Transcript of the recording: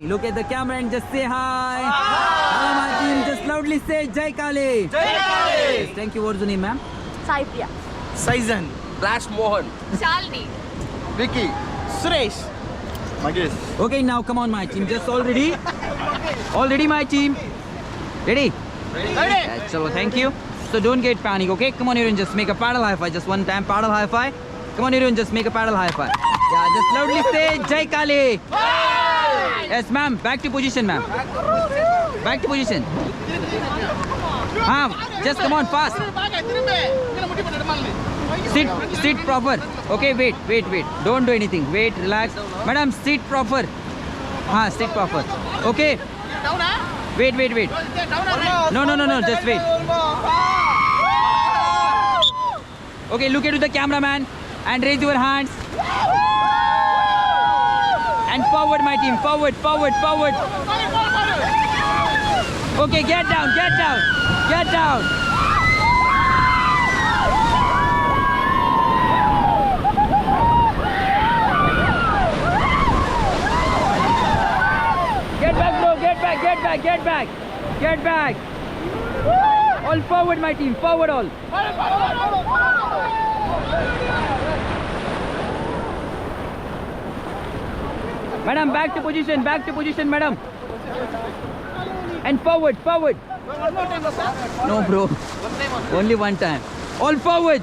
Look at the camera and just say hi. Hello, my team. Just loudly say Jai Kale. Jai Kale. Yes, thank you. What's the name, ma'am? Sai Priya. Saizan. Flash Mohan. Shalini. Vicky. Suresh. Magesh. Okay, now come on, my team. Just all ready? All ready, my team? Ready? Ready? Yeah, chalo, thank you. So don't get panic, okay? Come on here and just make a paddle high five. Just one time paddle high five. Come on here and just make a paddle high five. Yeah, just loudly say Jai Kale. Yes, ma'am. Back to position, ma'am. Back to position. Just come on fast. Sit proper. Okay, wait. Don't do anything. Wait, relax. Madam, sit proper. Sit proper. Okay. Wait. No. Just wait. Okay, look into the cameraman and raise your hands. And forward, my team. Forward. Okay, get down. Get back, bro. Get back. All forward, my team. Forward all. Madam, back to position, madam. And forward. No, bro. Only one time. All forward.